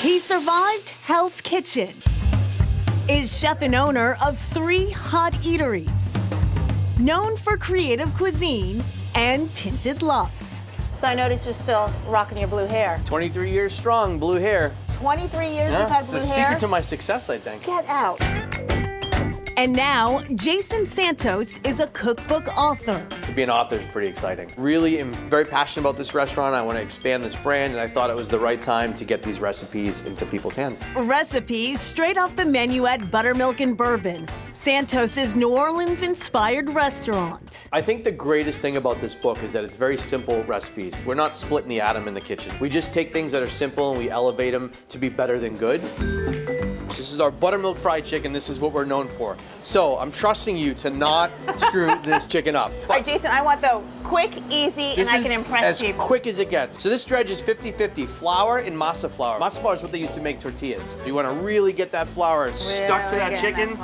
He survived Hell's Kitchen, is chef and owner of 3 hot eateries, known for creative cuisine and tinted looks. So I noticed you're still rocking your blue hair. 23 years strong, blue hair. 23 years you've had blue it's hair? a secret to my success, I think. Get out. And now, Jason Santos is a cookbook author. To be an author is pretty exciting. Really am very passionate about this restaurant. I want to expand this brand, and I thought it was the right time to get these recipes into people's hands. Recipes straight off the menu at Buttermilk and Bourbon, Santos's New Orleans-inspired restaurant. I think the greatest thing about this book is that it's very simple recipes. We're not splitting the atom in the kitchen. We just take things that are simple and we elevate them to be better than good. This is our buttermilk fried chicken. This is what we're known for. So I'm trusting you to not screw this chicken up. All right, Jason, I want the quick, easy, and I can impress as people. quick as it gets. So this dredge is 50-50 flour and masa flour. Masa flour is what they use to make tortillas. You want to really get that flour stuck to that chicken,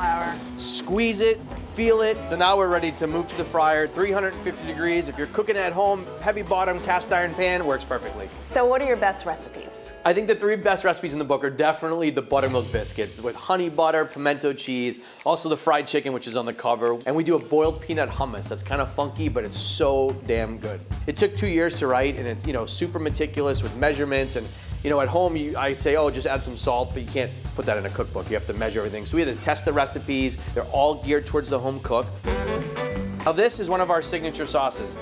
squeeze it, feel it. So now we're ready to move to the fryer, 350 degrees. If you're cooking at home, heavy bottom cast iron pan works perfectly. So what are your best recipes? I think the 3 best recipes in the book are definitely the buttermilk biscuits with honey butter, pimento cheese, also the fried chicken, which is on the cover. And we do a boiled peanut hummus that's kind of funky, but it's so damn good. It took 2 years to write, and it's, super meticulous with measurements. And at home, I'd say, oh, just add some salt, but you can't put that in a cookbook. You have to measure everything. So we had to test the recipes. They're all geared towards the home cook. Now this is one of our signature sauces.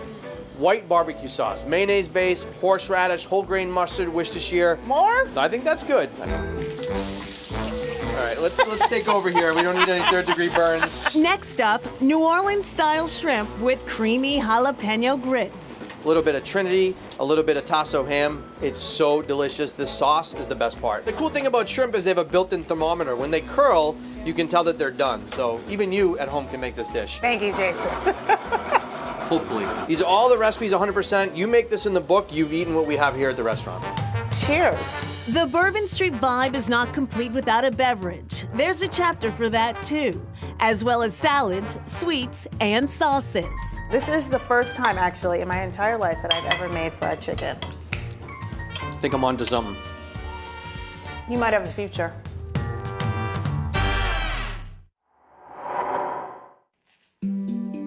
White barbecue sauce, mayonnaise base, horseradish, whole grain mustard, Worcestershire. More? I think that's good. All right, let's take over here. We don't need any 3rd-degree burns. Next up, New Orleans-style shrimp with creamy jalapeno grits. A little bit of Trinity, a little bit of tasso ham. It's so delicious. This sauce is the best part. The cool thing about shrimp is they have a built-in thermometer. When they curl, you can tell that they're done. So even you at home can make this dish. Thank you, Jason. Hopefully. These are all the recipes 100%. You make this in the book, you've eaten what we have here at the restaurant. Cheers. The Bourbon Street vibe is not complete without a beverage. There's a chapter for that too, as well as salads, sweets, and sauces. This is the first time, actually, in my entire life that I've ever made fried chicken. I think I'm onto something. You might have a future.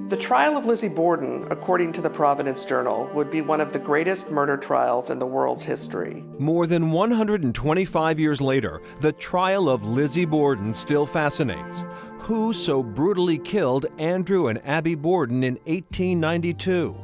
The trial of Lizzie Borden, according to the Providence Journal, would be one of the greatest murder trials in the world's history. More than 125 years later, the trial of Lizzie Borden still fascinates. Who so brutally killed Andrew and Abby Borden in 1892?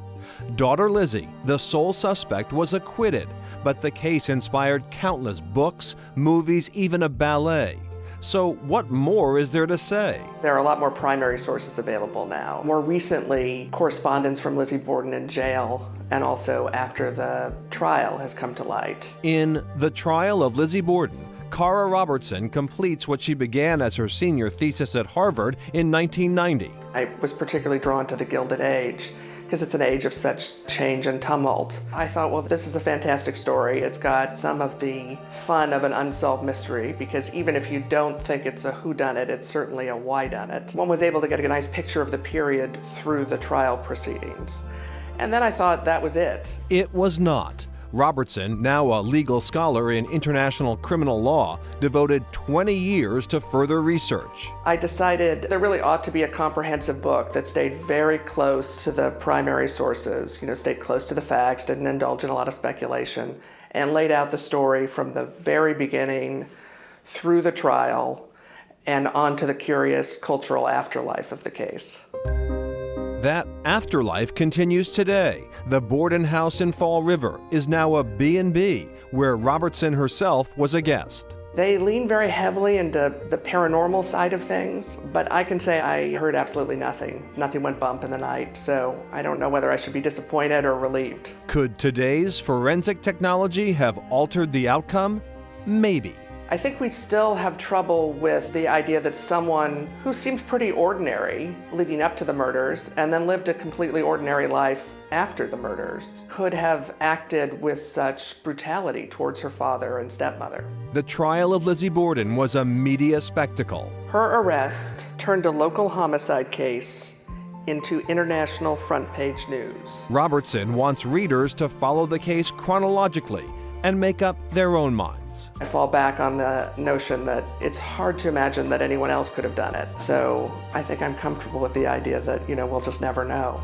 Daughter Lizzie, the sole suspect, was acquitted, but the case inspired countless books, movies, even a ballet. So what more is there to say? There are a lot more primary sources available now. More recently, correspondence from Lizzie Borden in jail and also after the trial has come to light. In The Trial of Lizzie Borden, Cara Robertson completes what she began as her senior thesis at Harvard in 1990. I was particularly drawn to The Gilded Age because it's an age of such change and tumult. I thought, well, this is a fantastic story. It's got some of the fun of an unsolved mystery, because even if you don't think it's a whodunit, it's certainly a whydunit. One was able to get a nice picture of the period through the trial proceedings. And then I thought that was it. It was not. Robertson, now a legal scholar in international criminal law, devoted 20 years to further research. I decided there really ought to be a comprehensive book that stayed very close to the primary sources, stayed close to the facts, didn't indulge in a lot of speculation, and laid out the story from the very beginning through the trial and onto the curious cultural afterlife of the case. That afterlife continues today. The Borden House in Fall River is now a B&B, where Robertson herself was a guest. They lean very heavily into the paranormal side of things, but I can say I heard absolutely nothing. Nothing went bump in the night, so I don't know whether I should be disappointed or relieved. Could today's forensic technology have altered the outcome? Maybe. I think we still have trouble with the idea that someone who seemed pretty ordinary leading up to the murders and then lived a completely ordinary life after the murders could have acted with such brutality towards her father and stepmother. The trial of Lizzie Borden was a media spectacle. Her arrest turned a local homicide case into international front-page news. Robertson wants readers to follow the case chronologically and make up their own minds. questions. I fall back on the notion that it's hard to imagine that anyone else could have done it. So I think I'm comfortable with the idea that, we'll just never know.